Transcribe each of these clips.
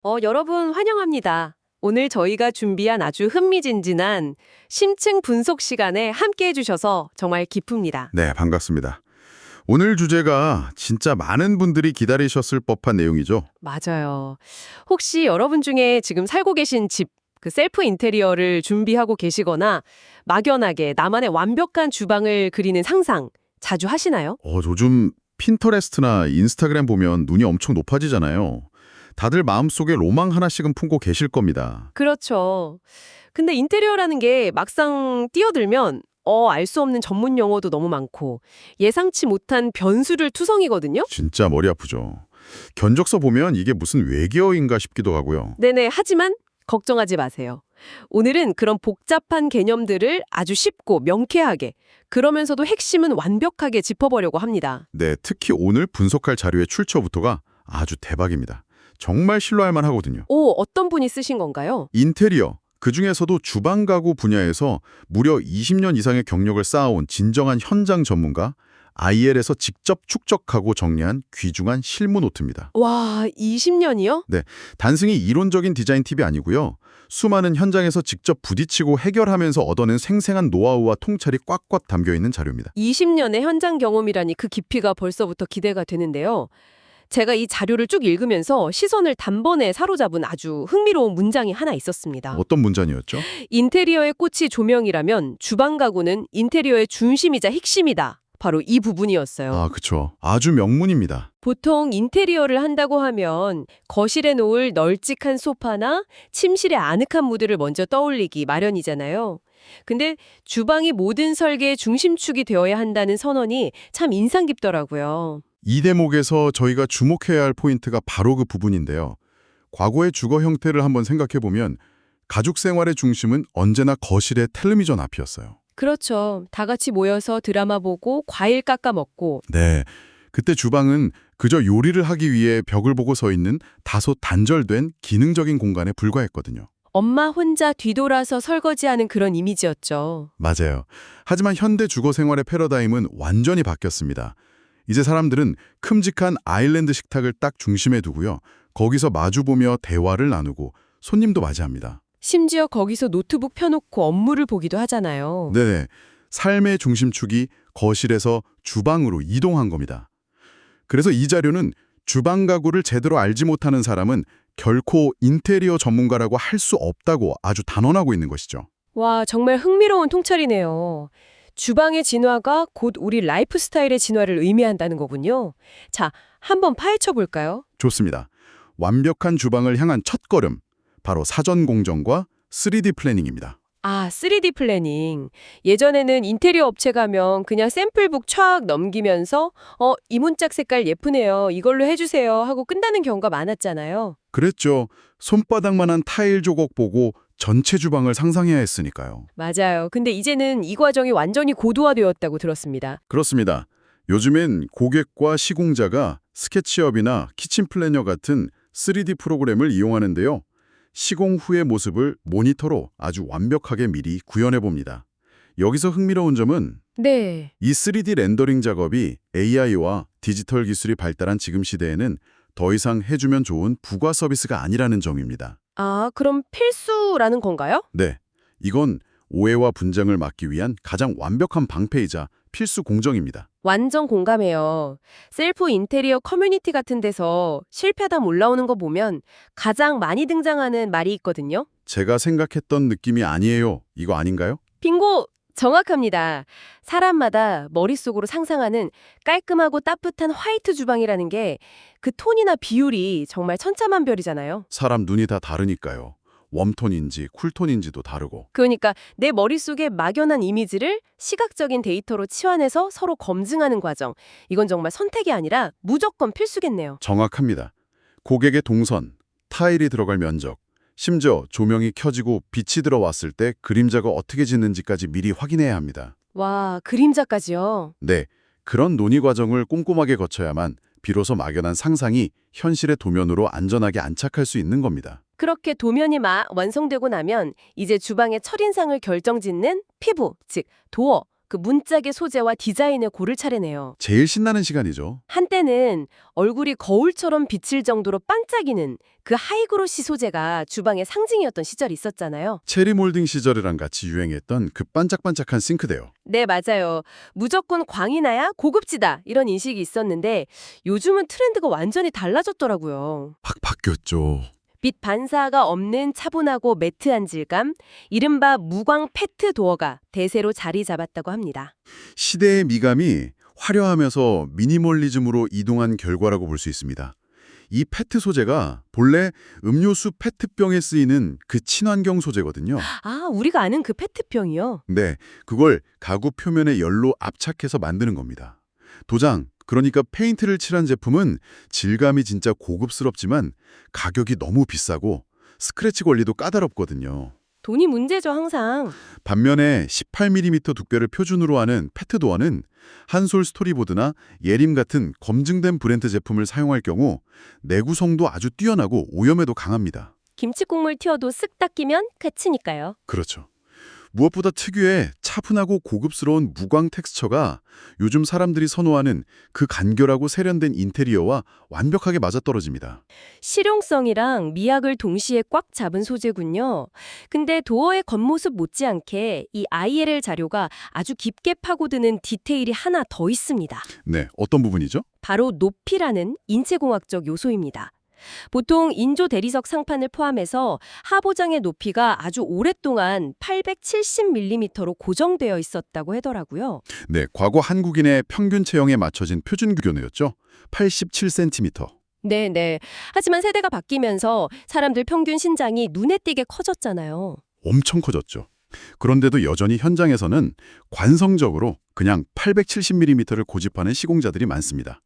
여러분 환영합니다. 오늘 저희가 준비한 아주 흥미진진한 심층 분석 시간에 함께 해주셔서 정말 기쁩니다. 네, 반갑습니다. 오늘 주제가 진짜 많은 분들이 기다리셨을 법한 내용이죠. 맞아요. 혹시 여러분 중에 지금 살고 계신 집, 그 셀프 인테리어를 준비하고 계시거나 막연하게 나만의 완벽한 주방을 그리는 상상 자주 하시나요? 요즘 핀터레스트나 인스타그램 보면 눈이 엄청 높아지잖아요. 다들 마음속에 로망 하나씩은 품고 계실 겁니다. 그렇죠. 근데 인테리어라는 게 막상 뛰어들면 알 수 없는 전문 용어도 너무 많고 예상치 못한 변수를 투성이거든요. 진짜 머리 아프죠. 견적서 보면 이게 무슨 외계어인가 싶기도 하고요. 네네. 하지만 걱정하지 마세요. 오늘은 그런 복잡한 개념들을 아주 쉽고 명쾌하게 그러면서도 핵심은 완벽하게 짚어보려고 합니다. 네, 특히 오늘 분석할 자료의 출처부터가 아주 대박입니다. 정말 신뢰할 만하거든요. 어떤 분이 쓰신 건가요? 인테리어, 그중에서도 주방 가구 분야에서 무려 20년 이상의 경력을 쌓아온 진정한 현장 전문가, IL에서 직접 축적하고 정리한 귀중한 실무 노트입니다. 와, 20년이요? 네, 단순히 이론적인 디자인 팁이 아니고요. 수많은 현장에서 직접 부딪히고 해결하면서 얻어낸 생생한 노하우와 통찰이 꽉꽉 담겨있는 자료입니다. 20년의 현장 경험이라니 그 깊이가 벌써부터 기대가 되는데요. 제가 이 자료를 쭉 읽으면서 시선을 단번에 사로잡은 아주 흥미로운 문장이 하나 있었습니다. 어떤 문장이었죠? 인테리어의 꽃이 조명이라면 주방 가구는 인테리어의 중심이자 핵심이다. 바로 이 부분이었어요. 아, 그쵸. 아주 명문입니다. 보통 인테리어를 한다고 하면 거실에 놓을 널찍한 소파나 침실의 아늑한 무드를 먼저 떠올리기 마련이잖아요. 근데 주방이 모든 설계의 중심축이 되어야 한다는 선언이 참 인상 깊더라고요. 이 대목에서 저희가 주목해야 할 포인트가 바로 그 부분인데요. 과거의 주거 형태를 한번 생각해보면 가족 생활의 중심은 언제나 거실의 텔레비전 앞이었어요. 그렇죠. 다 같이 모여서 드라마 보고 과일 깎아 먹고. 네, 그때 주방은 그저 요리를 하기 위해 벽을 보고 서 있는 다소 단절된 기능적인 공간에 불과했거든요. 엄마 혼자 뒤돌아서 설거지하는 그런 이미지였죠. 맞아요. 하지만 현대 주거 생활의 패러다임은 완전히 바뀌었습니다. 이제 사람들은 큼직한 아일랜드 식탁을 딱 중심에 두고요. 거기서 마주보며 대화를 나누고 손님도 맞이합니다. 심지어 거기서 노트북 펴놓고 업무를 보기도 하잖아요. 네네. 삶의 중심축이 거실에서 주방으로 이동한 겁니다. 그래서 이 자료는 주방 가구를 제대로 알지 못하는 사람은 결코 인테리어 전문가라고 할 수 없다고 아주 단언하고 있는 것이죠. 와, 정말 흥미로운 통찰이네요. 주방의 진화가 곧 우리 라이프 스타일의 진화를 의미한다는 거군요. 자, 한번 파헤쳐 볼까요? 좋습니다. 완벽한 주방을 향한 첫걸음, 바로 사전 공정과 3D 플래닝입니다. 아, 3D 플래닝. 예전에는 인테리어 업체 가면 그냥 샘플북 촥 넘기면서 이 문짝 색깔 예쁘네요. 이걸로 해주세요 하고 끝나는 경우가 많았잖아요. 그랬죠. 손바닥만한 타일 조각 보고 전체 주방을 상상해야 했으니까요. 맞아요. 근데 이제는 이 과정이 완전히 고도화되었다고 들었습니다. 그렇습니다. 요즘엔 고객과 시공자가 스케치업이나 키친 플래너 같은 3D 프로그램을 이용하는데요. 시공 후의 모습을 모니터로 아주 완벽하게 미리 구현해 봅니다. 여기서 흥미로운 점은 네. 이 3D 렌더링 작업이 AI와 디지털 기술이 발달한 지금 시대에는 더 이상 해주면 좋은 부가 서비스가 아니라는 점입니다. 아, 그럼 필수라는 건가요? 네, 이건 오해와 분쟁을 막기 위한 가장 완벽한 방패이자 필수 공정입니다. 완전 공감해요. 셀프 인테리어 커뮤니티 같은 데서 실패담 올라오는 거 보면 가장 많이 등장하는 말이 있거든요. 제가 생각했던 느낌이 아니에요. 이거 아닌가요? 빙고! 정확합니다. 사람마다 머릿속으로 상상하는 깔끔하고 따뜻한 화이트 주방이라는 게 그 톤이나 비율이 정말 천차만별이잖아요. 사람 눈이 다 다르니까요. 웜톤인지 쿨톤인지도 다르고. 그러니까 내 머릿속에 막연한 이미지를 시각적인 데이터로 치환해서 서로 검증하는 과정. 이건 정말 선택이 아니라 무조건 필수겠네요. 정확합니다. 고객의 동선, 타일이 들어갈 면적, 심지어 조명이 켜지고 빛이 들어왔을 때 그림자가 어떻게 짓는지까지 미리 확인해야 합니다. 와, 그림자까지요? 네, 그런 논의 과정을 꼼꼼하게 거쳐야만 비로소 막연한 상상이 현실의 도면으로 안전하게 안착할 수 있는 겁니다. 그렇게 도면이 완성되고 나면 이제 주방의 첫인상을 결정짓는 피부, 즉 도어, 그 문짝의 소재와 디자인을 고를 차례네요. 제일 신나는 시간이죠. 한때는 얼굴이 거울처럼 비칠 정도로 반짝이는 그 하이그로시 소재가 주방의 상징이었던 시절이 있었잖아요. 체리 몰딩 시절이랑 같이 유행했던 그 반짝반짝한 싱크대요. 네, 맞아요. 무조건 광이 나야 고급지다 이런 인식이 있었는데 요즘은 트렌드가 완전히 달라졌더라고요. 확 바뀌었죠. 빛 반사가 없는 차분하고 매트한 질감, 이른바 무광 페트 도어가 대세로 자리 잡았다고 합니다. 시대의 미감이 화려하면서 미니멀리즘으로 이동한 결과라고 볼 수 있습니다. 이 페트 소재가 본래 음료수 페트병에 쓰이는 그 친환경 소재거든요. 아, 우리가 아는 그 페트병이요? 네, 그걸 가구 표면에 열로 압착해서 만드는 겁니다. 도장, 그러니까 페인트를 칠한 제품은 질감이 진짜 고급스럽지만 가격이 너무 비싸고 스크래치 관리도 까다롭거든요. 돈이 문제죠, 항상. 반면에 18mm 두께를 표준으로 하는 페트도어는 한솔 스토리보드나 예림 같은 검증된 브랜드 제품을 사용할 경우 내구성도 아주 뛰어나고 오염에도 강합니다. 김치 국물 튀어도 쓱 닦이면 끝이니까요. 그렇죠. 무엇보다 특유의 차분하고 고급스러운 무광 텍스처가 요즘 사람들이 선호하는 그 간결하고 세련된 인테리어와 완벽하게 맞아떨어집니다. 실용성이랑 미학을 동시에 꽉 잡은 소재군요. 근데 도어의 겉모습 못지않게 이 ILL 자료가 아주 깊게 파고드는 디테일이 하나 더 있습니다. 네, 어떤 부분이죠? 바로 높이라는 인체공학적 요소입니다. 보통 인조 대리석 상판을 포함해서 하부장의 높이가 아주 오랫동안 870mm로 고정되어 있었다고 하더라고요. 네, 과거 한국인의 평균 체형에 맞춰진 표준 규격이었죠. 87cm. 네네. 하지만 세대가 바뀌면서 사람들 평균 신장이 눈에 띄게 커졌잖아요. 엄청 커졌죠. 그런데도 여전히 현장에서는 관성적으로 그냥 870mm를 고집하는 시공자들이 많습니다.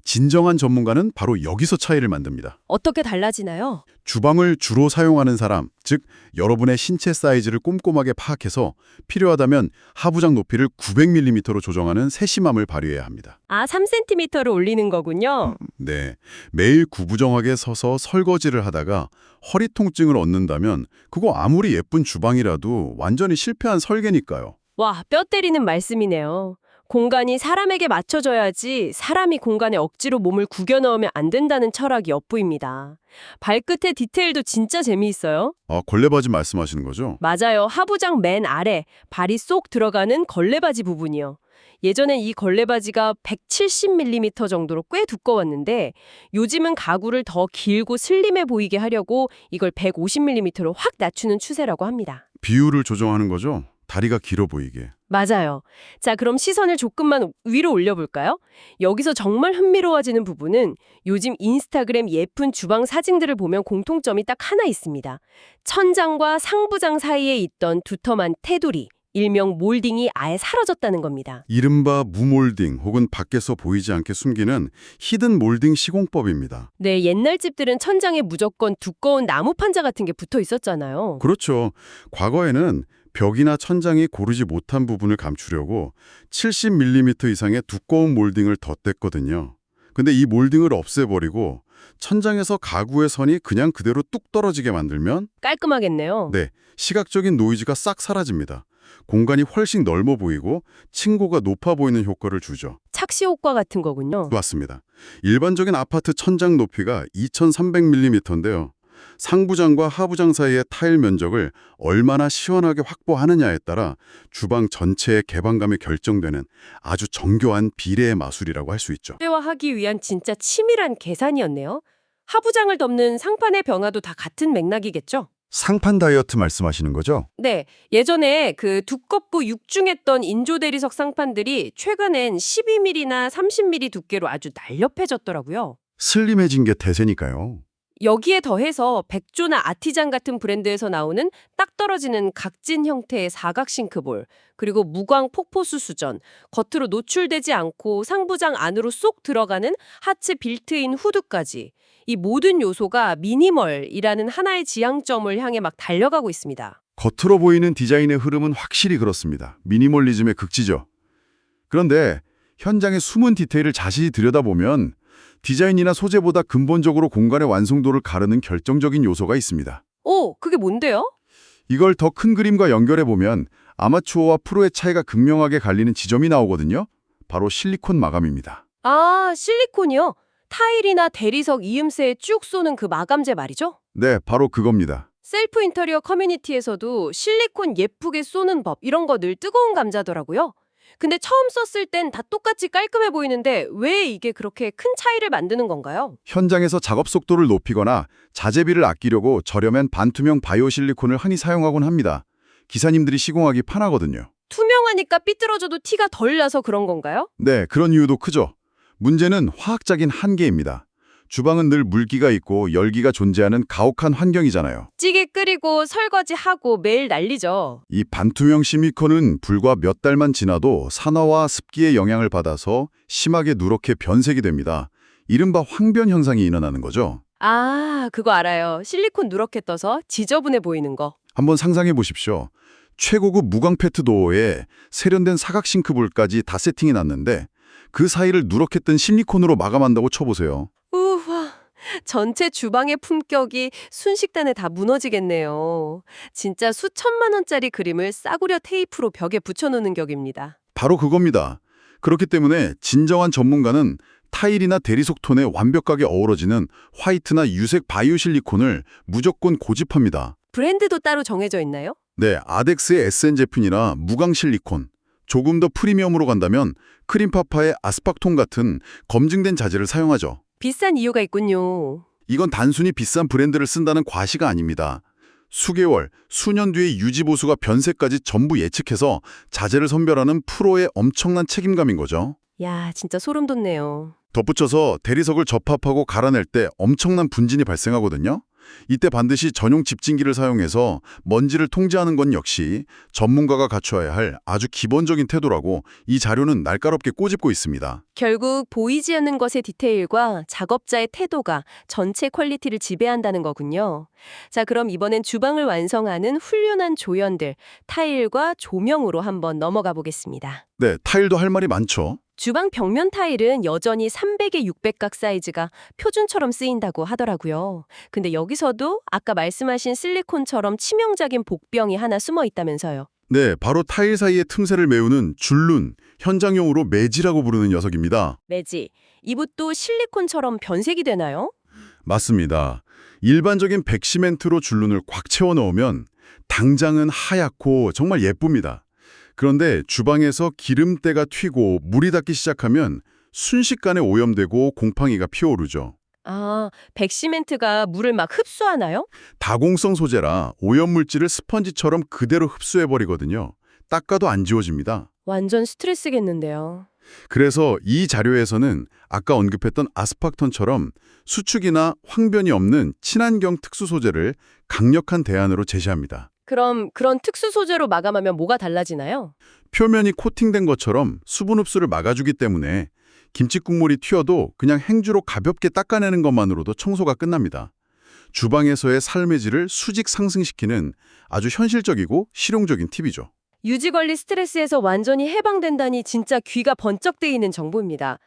진정한 전문가는 바로 여기서 차이를 만듭니다. 어떻게 달라지나요? 주방을 주로 사용하는 사람, 즉 여러분의 신체 사이즈를 꼼꼼하게 파악해서 필요하다면 하부장 높이를 900mm로 조정하는 세심함을 발휘해야 합니다. 아, 3cm를 올리는 거군요. 네, 매일 구부정하게 서서 설거지를 하다가 허리 통증을 얻는다면 그거 아무리 예쁜 주방이라도 완전히 실패한 설계니까요. 와, 뼈 때리는 말씀이네요. 공간이 사람에게 맞춰져야지 사람이 공간에 억지로 몸을 구겨 넣으면 안 된다는 철학이 엿보입니다. 발끝의 디테일도 진짜 재미있어요. 아, 걸레바지 말씀하시는 거죠? 맞아요. 하부장 맨 아래 발이 쏙 들어가는 걸레바지 부분이요. 예전엔 이 걸레바지가 170mm 정도로 꽤 두꺼웠는데 요즘은 가구를 더 길고 슬림해 보이게 하려고 이걸 150mm로 확 낮추는 추세라고 합니다. 비율을 조정하는 거죠? 다리가 길어 보이게. 맞아요. 자, 그럼 시선을 조금만 위로 올려볼까요? 여기서 정말 흥미로워지는 부분은 요즘 인스타그램 예쁜 주방 사진들을 보면 공통점이 딱 하나 있습니다. 천장과 상부장 사이에 있던 두터만 테두리, 일명 몰딩이 아예 사라졌다는 겁니다. 이른바 무몰딩 혹은 밖에서 보이지 않게 숨기는 히든 몰딩 시공법입니다. 네, 옛날 집들은 천장에 무조건 두꺼운 나무 판자 같은 게 붙어 있었잖아요. 그렇죠. 과거에는 벽이나 천장이 고르지 못한 부분을 감추려고 70mm 이상의 두꺼운 몰딩을 덧댔거든요. 근데 이 몰딩을 없애버리고 천장에서 가구의 선이 그냥 그대로 뚝 떨어지게 만들면 깔끔하겠네요. 네, 시각적인 노이즈가 싹 사라집니다. 공간이 훨씬 넓어 보이고 층고가 높아 보이는 효과를 주죠. 착시 효과 같은 거군요. 맞습니다. 일반적인 아파트 천장 높이가 2300mm인데요. 상부장과 하부장 사이의 타일 면적을 얼마나 시원하게 확보하느냐에 따라 주방 전체의 개방감이 결정되는 아주 정교한 비례의 마술이라고 할 수 있죠. 최대화하기 위한 진짜 치밀한 계산이었네요. 하부장을 덮는 상판의 변화도 다 같은 맥락이겠죠? 상판 다이어트 말씀하시는 거죠? 네, 예전에 그 두껍고 육중했던 인조 대리석 상판들이 최근엔 12mm나 30mm 두께로 아주 날렵해졌더라고요. 슬림해진 게 대세니까요. 여기에 더해서 백조나 아티잔 같은 브랜드에서 나오는 딱 떨어지는 각진 형태의 사각 싱크볼, 그리고 무광 폭포수 수전, 겉으로 노출되지 않고 상부장 안으로 쏙 들어가는 하츠 빌트인 후드까지 이 모든 요소가 미니멀이라는 하나의 지향점을 향해 막 달려가고 있습니다. 겉으로 보이는 디자인의 흐름은 확실히 그렇습니다. 미니멀리즘의 극치죠. 그런데 현장의 숨은 디테일을 자세히 들여다보면 디자인이나 소재보다 근본적으로 공간의 완성도를 가르는 결정적인 요소가 있습니다. 오, 그게 뭔데요? 이걸 더 큰 그림과 연결해보면 아마추어와 프로의 차이가 극명하게 갈리는 지점이 나오거든요. 바로 실리콘 마감입니다. 아, 실리콘이요? 타일이나 대리석 이음새에 쭉 쏘는 그 마감재 말이죠? 네, 바로 그겁니다. 셀프 인테리어 커뮤니티에서도 실리콘 예쁘게 쏘는 법 이런 거 늘 뜨거운 감자더라고요. 근데 처음 썼을 땐 다 똑같이 깔끔해 보이는데 왜 이게 그렇게 큰 차이를 만드는 건가요? 현장에서 작업 속도를 높이거나 자재비를 아끼려고 저렴한 반투명 바이오 실리콘을 흔히 사용하곤 합니다. 기사님들이 시공하기 편하거든요. 투명하니까 삐뚤어져도 티가 덜 나서 그런 건가요? 네, 그런 이유도 크죠. 문제는 화학적인 한계입니다. 주방은 늘 물기가 있고 열기가 존재하는 가혹한 환경이잖아요. 찌개 끓이고 설거지하고 매일 난리죠. 이 반투명 실리콘은 불과 몇 달만 지나도 산화와 습기의 영향을 받아서 심하게 누렇게 변색이 됩니다. 이른바 황변 현상이 일어나는 거죠. 아, 그거 알아요. 실리콘 누렇게 떠서 지저분해 보이는 거. 한번 상상해 보십시오. 최고급 무광페트 도어에 세련된 사각 싱크볼까지 다 세팅해 놨는데 그 사이를 누렇게 뜬 실리콘으로 마감한다고 쳐보세요. 우와, 전체 주방의 품격이 순식간에 다 무너지겠네요. 진짜 수천만 원짜리 그림을 싸구려 테이프로 벽에 붙여놓는 격입니다. 바로 그겁니다. 그렇기 때문에 진정한 전문가는 타일이나 대리석 톤에 완벽하게 어우러지는 화이트나 유색 바이오 실리콘을 무조건 고집합니다. 브랜드도 따로 정해져 있나요? 네, 아덱스의 SN 제품이나 무광 실리콘, 조금 더 프리미엄으로 간다면 크림파파의 아스팍톤 같은 검증된 자재를 사용하죠. 비싼 이유가 있군요. 이건 단순히 비싼 브랜드를 쓴다는 과시가 아닙니다. 수개월, 수년 뒤의 유지 보수가 변색까지 전부 예측해서 자재를 선별하는 프로의 엄청난 책임감인 거죠. 야, 진짜 소름 돋네요. 덧붙여서 대리석을 접합하고 갈아낼 때 엄청난 분진이 발생하거든요. 이때 반드시 전용 집진기를 사용해서 먼지를 통제하는 건 역시 전문가가 갖춰야 할 아주 기본적인 태도라고 이 자료는 날카롭게 꼬집고 있습니다. 결국 보이지 않는 것의 디테일과 작업자의 태도가 전체 퀄리티를 지배한다는 거군요. 자, 그럼 이번엔 주방을 완성하는 훌륭한 조연들, 타일과 조명으로 한번 넘어가 보겠습니다. 네, 타일도 할 말이 많죠. 주방 벽면 타일은 여전히 300에 600각 사이즈가 표준처럼 쓰인다고 하더라고요. 근데 여기서도 아까 말씀하신 실리콘처럼 치명적인 복병이 하나 숨어 있다면서요. 네, 바로 타일 사이의 틈새를 메우는 줄눈, 현장용으로 매지라고 부르는 녀석입니다. 매지, 이붓도 실리콘처럼 변색이 되나요? 맞습니다. 일반적인 백시멘트로 줄눈을 꽉 채워 넣으면 당장은 하얗고 정말 예쁩니다. 그런데 주방에서 기름때가 튀고 물이 닿기 시작하면 순식간에 오염되고 곰팡이가 피어오르죠. 아, 백시멘트가 물을 막 흡수하나요? 다공성 소재라 오염물질을 스펀지처럼 그대로 흡수해버리거든요. 닦아도 안 지워집니다. 완전 스트레스겠는데요. 그래서 이 자료에서는 아까 언급했던 아스팍톤처럼 수축이나 황변이 없는 친환경 특수 소재를 강력한 대안으로 제시합니다. 그럼 그런 특수 소재로 마감하면 뭐가 달라지나요? 표면이 코팅된 것처럼 수분 흡수를 막아주기 때문에 김치 국물이 튀어도 그냥 행주로 가볍게 닦아내는 것만으로도 청소가 끝납니다. 주방에서의 삶의 질을 수직 상승시키는 아주 현실적이고 실용적인 팁이죠. 유지관리 스트레스에서 완전히 해방된다니 진짜 귀가 번쩍 뜨이는 정보입니다.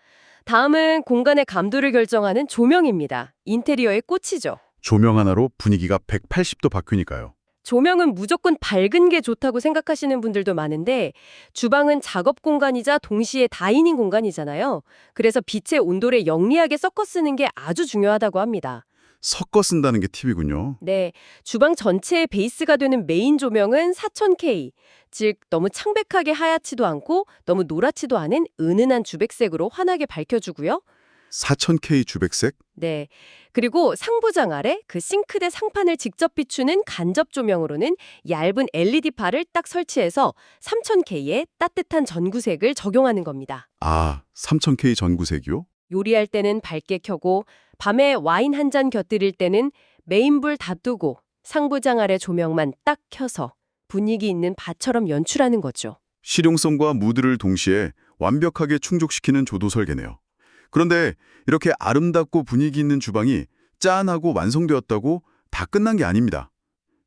다음은 공간의 감도를 결정하는 조명입니다. 인테리어의 꽃이죠. 조명 하나로 분위기가 180도 바뀌니까요. 조명은 무조건 밝은 게 좋다고 생각하시는 분들도 많은데 주방은 작업 공간이자 동시에 다이닝 공간이잖아요. 그래서 빛의 온도를 영리하게 섞어 쓰는 게 아주 중요하다고 합니다. 섞어 쓴다는 게 팁이군요. 네, 주방 전체의 베이스가 되는 메인 조명은 4000K, 즉 너무 창백하게 하얗지도 않고 너무 노랗지도 않은 은은한 주백색으로 환하게 밝혀주고요. 4000K 주백색? 네, 그리고 상부장 아래 그 싱크대 상판을 직접 비추는 간접 조명으로는 얇은 LED파를 딱 설치해서 3000K의 따뜻한 전구색을 적용하는 겁니다. 아, 3000K 전구색이요? 요리할 때는 밝게 켜고 밤에 와인 한 잔 곁들일 때는 메인불 다 끄고 상부장 아래 조명만 딱 켜서 분위기 있는 밭처럼 연출하는 거죠. 실용성과 무드를 동시에 완벽하게 충족시키는 조도 설계네요. 그런데 이렇게 아름답고 분위기 있는 주방이 짠하고 완성되었다고 다 끝난 게 아닙니다.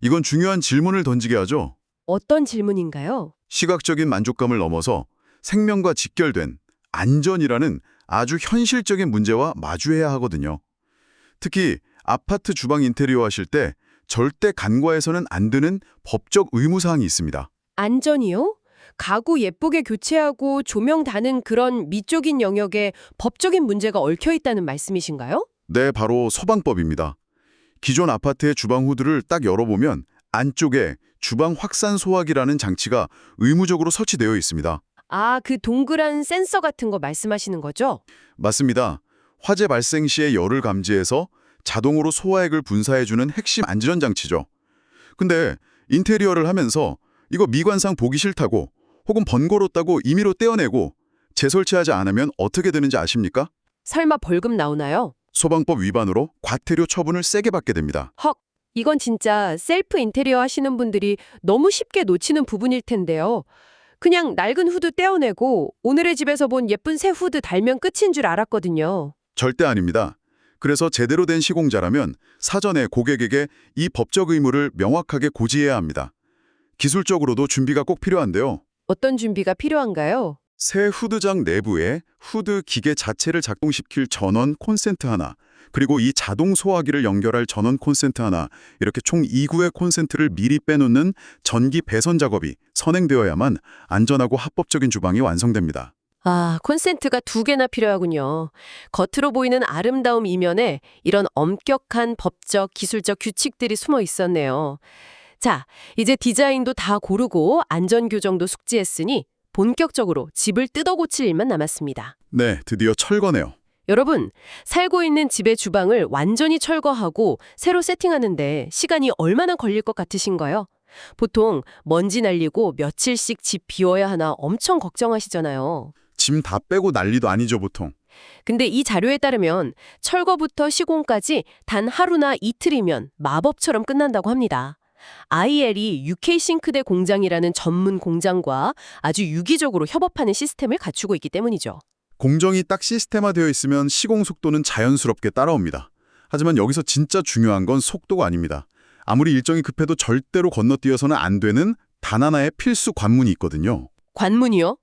이건 중요한 질문을 던지게 하죠. 어떤 질문인가요? 시각적인 만족감을 넘어서 생명과 직결된 안전이라는 아주 현실적인 문제와 마주해야 하거든요. 특히 아파트 주방 인테리어 하실 때 절대 간과해서는 안 되는 법적 의무사항이 있습니다. 안전이요? 가구 예쁘게 교체하고 조명 다는 그런 미적인 영역에 법적인 문제가 얽혀 있다는 말씀이신가요? 네, 바로 소방법입니다. 기존 아파트의 주방 후드를 딱 열어보면 안쪽에 주방 확산 소화기라는 장치가 의무적으로 설치되어 있습니다. 아, 그 동그란 센서 같은 거 말씀하시는 거죠? 맞습니다. 화재 발생 시에 열을 감지해서 자동으로 소화액을 분사해주는 핵심 안전장치죠. 근데 인테리어를 하면서 이거 미관상 보기 싫다고 혹은 번거롭다고 임의로 떼어내고 재설치하지 않으면 어떻게 되는지 아십니까? 설마 벌금 나오나요? 소방법 위반으로 과태료 처분을 세게 받게 됩니다. 헉, 이건 진짜 셀프 인테리어 하시는 분들이 너무 쉽게 놓치는 부분일 텐데요. 그냥 낡은 후드 떼어내고 오늘의 집에서 본 예쁜 새 후드 달면 끝인 줄 알았거든요. 절대 아닙니다. 그래서 제대로 된 시공자라면 사전에 고객에게 이 법적 의무를 명확하게 고지해야 합니다. 기술적으로도 준비가 꼭 필요한데요. 어떤 준비가 필요한가요? 새 후드장 내부에 후드 기계 자체를 작동시킬 전원 콘센트 하나, 그리고 이 자동 소화기를 연결할 전원 콘센트 하나, 이렇게 총 2구의 콘센트를 미리 빼놓는 전기 배선 작업이 선행되어야만 안전하고 합법적인 주방이 완성됩니다. 아, 콘센트가 2개나 필요하군요. 겉으로 보이는 아름다움 이면에 이런 엄격한 법적, 기술적 규칙들이 숨어 있었네요. 자, 이제 디자인도 다 고르고 안전 교정도 숙지했으니 본격적으로 집을 뜯어 고칠 일만 남았습니다. 네, 드디어 철거네요. 여러분, 살고 있는 집의 주방을 완전히 철거하고 새로 세팅하는데 시간이 얼마나 걸릴 것 같으신가요? 보통 먼지 날리고 며칠씩 집 비워야 하나 엄청 걱정하시잖아요. 짐 다 빼고 난리도 아니죠, 보통. 근데 이 자료에 따르면 철거부터 시공까지 단 하루나 이틀이면 마법처럼 끝난다고 합니다. IL이 UK 싱크대 공장이라는 전문 공장과 아주 유기적으로 협업하는 시스템을 갖추고 있기 때문이죠. 공정이 딱 시스템화되어 있으면 시공 속도는 자연스럽게 따라옵니다. 하지만 여기서 진짜 중요한 건 속도가 아닙니다. 아무리 일정이 급해도 절대로 건너뛰어서는 안 되는 단 하나의 필수 관문이 있거든요. 관문이요?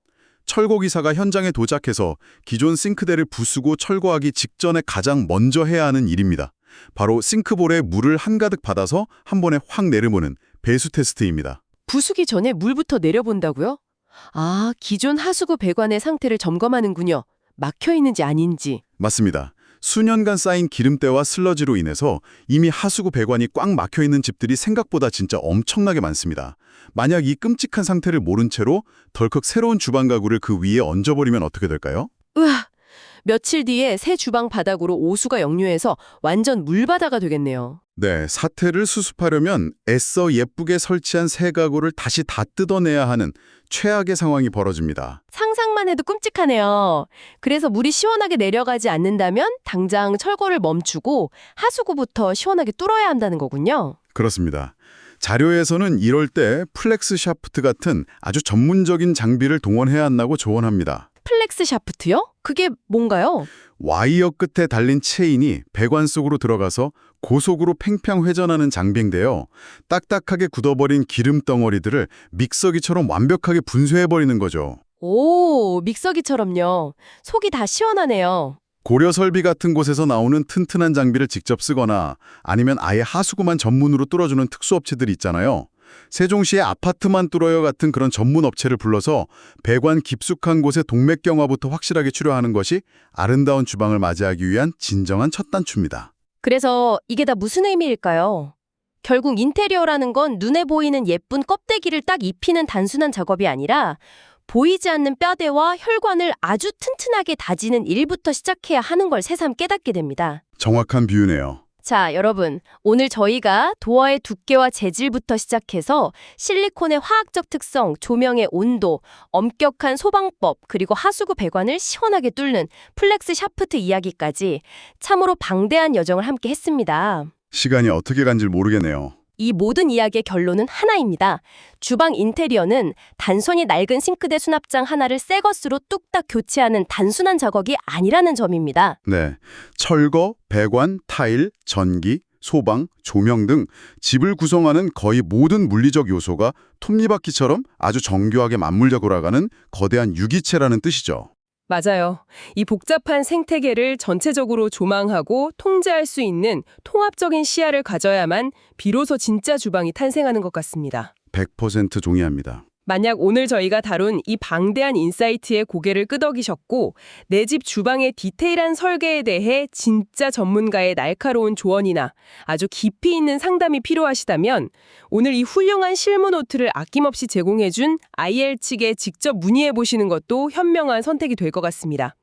철거기사가 현장에 도착해서 기존 싱크대를 부수고 철거하기 직전에 가장 먼저 해야 하는 일입니다. 바로 싱크볼에 물을 한가득 받아서 한 번에 확 내려보는 배수 테스트입니다. 부수기 전에 물부터 내려본다고요? 아, 기존 하수구 배관의 상태를 점검하는군요. 막혀 있는지 아닌지. 맞습니다. 수년간 쌓인 기름때와 슬러지로 인해서 이미 하수구 배관이 꽉 막혀 있는 집들이 생각보다 진짜 엄청나게 많습니다. 만약 이 끔찍한 상태를 모른 채로 덜컥 새로운 주방 가구를 그 위에 얹어버리면 어떻게 될까요? 으아! 며칠 뒤에 새 주방 바닥으로 오수가 역류해서 완전 물바다가 되겠네요. 네, 사태를 수습하려면 애써 예쁘게 설치한 새 가구를 다시 다 뜯어내야 하는 최악의 상황이 벌어집니다. 상상만 해도 끔찍하네요. 그래서 물이 시원하게 내려가지 않는다면 당장 철거를 멈추고 하수구부터 시원하게 뚫어야 한다는 거군요. 그렇습니다. 자료에서는 이럴 때 플렉스 샤프트 같은 아주 전문적인 장비를 동원해야 한다고 조언합니다. 플렉스 샤프트요? 그게 뭔가요? 와이어 끝에 달린 체인이 배관 속으로 들어가서 고속으로 팽팽 회전하는 장비인데요. 딱딱하게 굳어버린 기름 덩어리들을 믹서기처럼 완벽하게 분쇄해버리는 거죠. 오, 믹서기처럼요. 속이 다 시원하네요. 고려 설비 같은 곳에서 나오는 튼튼한 장비를 직접 쓰거나 아니면 아예 하수구만 전문으로 뚫어주는 특수업체들이 있잖아요. 세종시의 아파트만 뚫어요 같은 그런 전문 업체를 불러서 배관 깊숙한 곳의 동맥경화부터 확실하게 치료하는 것이 아름다운 주방을 맞이하기 위한 진정한 첫 단추입니다. 그래서 이게 다 무슨 의미일까요? 결국 인테리어라는 건 눈에 보이는 예쁜 껍데기를 딱 입히는 단순한 작업이 아니라 보이지 않는 뼈대와 혈관을 아주 튼튼하게 다지는 일부터 시작해야 하는 걸 새삼 깨닫게 됩니다. 정확한 비유네요. 자, 여러분, 오늘 저희가 도어의 두께와 재질부터 시작해서 실리콘의 화학적 특성, 조명의 온도, 엄격한 소방법, 그리고 하수구 배관을 시원하게 뚫는 플렉스 샤프트 이야기까지 참으로 방대한 여정을 함께 했습니다. 시간이 어떻게 간지 모르겠네요. 이 모든 이야기의 결론은 하나입니다. 주방 인테리어는 단순히 낡은 싱크대 수납장 하나를 새 것으로 뚝딱 교체하는 단순한 작업이 아니라는 점입니다. 네, 철거, 배관, 타일, 전기, 소방, 조명 등 집을 구성하는 거의 모든 물리적 요소가 톱니바퀴처럼 아주 정교하게 맞물려 돌아가는 거대한 유기체라는 뜻이죠. 맞아요. 이 복잡한 생태계를 전체적으로 조망하고 통제할 수 있는 통합적인 시야를 가져야만 비로소 진짜 주방이 탄생하는 것 같습니다. 100% 동의합니다. 만약 오늘 저희가 다룬 이 방대한 인사이트에 고개를 끄덕이셨고 내 집 주방의 디테일한 설계에 대해 진짜 전문가의 날카로운 조언이나 아주 깊이 있는 상담이 필요하시다면 오늘 이 훌륭한 실무 노트를 아낌없이 제공해준 IL 측에 직접 문의해보시는 것도 현명한 선택이 될 것 같습니다.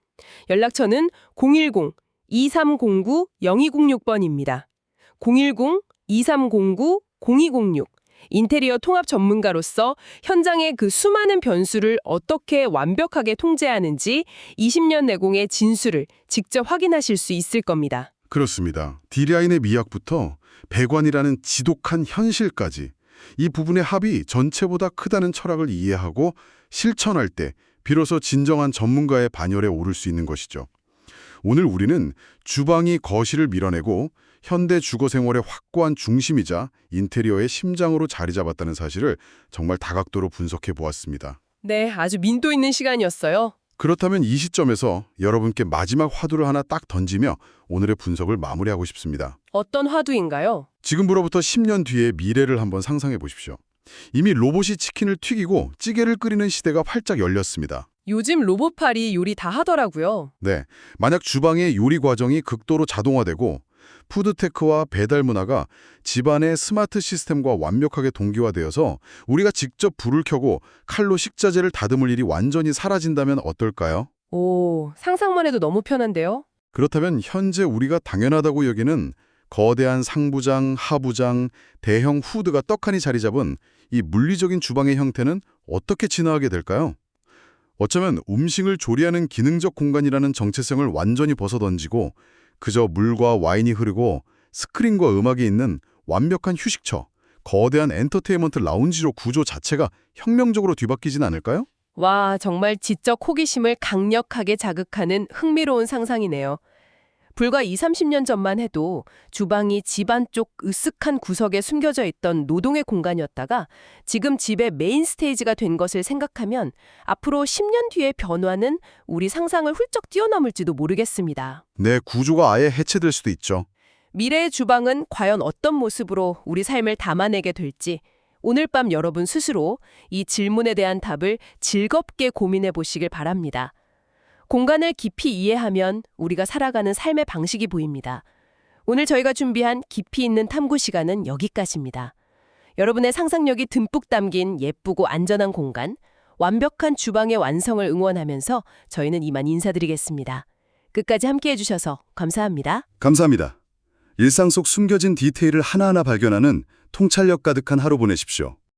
연락처는 010-2309-0206번입니다. 010-2309-0206 인테리어 통합 전문가로서 현장의 그 수많은 변수를 어떻게 완벽하게 통제하는지 20년 내공의 진수를 직접 확인하실 수 있을 겁니다. 그렇습니다. D라인의 미학부터 배관이라는 지독한 현실까지 이 부분의 합이 전체보다 크다는 철학을 이해하고 실천할 때 비로소 진정한 전문가의 반열에 오를 수 있는 것이죠. 오늘 우리는 주방이 거실을 밀어내고 현대 주거 생활의 확고한 중심이자 인테리어의 심장으로 자리 잡았다는 사실을 정말 다각도로 분석해 보았습니다. 네, 아주 민도 있는 시간이었어요. 그렇다면 이 시점에서 여러분께 마지막 화두를 하나 딱 던지며 오늘의 분석을 마무리하고 싶습니다. 어떤 화두인가요? 지금으로부터 10년 뒤의 미래를 한번 상상해 보십시오. 이미 로봇이 치킨을 튀기고 찌개를 끓이는 시대가 활짝 열렸습니다. 요즘 로봇팔이 요리 다 하더라고요. 네, 만약 주방의 요리 과정이 극도로 자동화되고 푸드테크와 배달 문화가 집안의 스마트 시스템과 완벽하게 동기화되어서 우리가 직접 불을 켜고 칼로 식자재를 다듬을 일이 완전히 사라진다면 어떨까요? 오, 상상만 해도 너무 편한데요? 그렇다면 현재 우리가 당연하다고 여기는 거대한 상부장, 하부장, 대형 후드가 떡하니 자리 잡은 이 물리적인 주방의 형태는 어떻게 진화하게 될까요? 어쩌면 음식을 조리하는 기능적 공간이라는 정체성을 완전히 벗어던지고 그저 물과 와인이 흐르고 스크린과 음악이 있는 완벽한 휴식처, 거대한 엔터테인먼트 라운지로 구조 자체가 혁명적으로 뒤바뀌진 않을까요? 와, 정말 지적 호기심을 강력하게 자극하는 흥미로운 상상이네요. 불과 20, 30년 전만 해도 주방이 집 안쪽 으쓱한 구석에 숨겨져 있던 노동의 공간이었다가 지금 집의 메인 스테이지가 된 것을 생각하면 앞으로 10년 뒤의 변화는 우리 상상을 훌쩍 뛰어넘을지도 모르겠습니다. 네, 구조가 아예 해체될 수도 있죠. 미래의 주방은 과연 어떤 모습으로 우리 삶을 담아내게 될지 오늘 밤 여러분 스스로 이 질문에 대한 답을 즐겁게 고민해 보시길 바랍니다. 공간을 깊이 이해하면 우리가 살아가는 삶의 방식이 보입니다. 오늘 저희가 준비한 깊이 있는 탐구 시간은 여기까지입니다. 여러분의 상상력이 듬뿍 담긴 예쁘고 안전한 공간, 완벽한 주방의 완성을 응원하면서 저희는 이만 인사드리겠습니다. 끝까지 함께해 주셔서 감사합니다. 감사합니다. 일상 속 숨겨진 디테일을 하나하나 발견하는 통찰력 가득한 하루 보내십시오.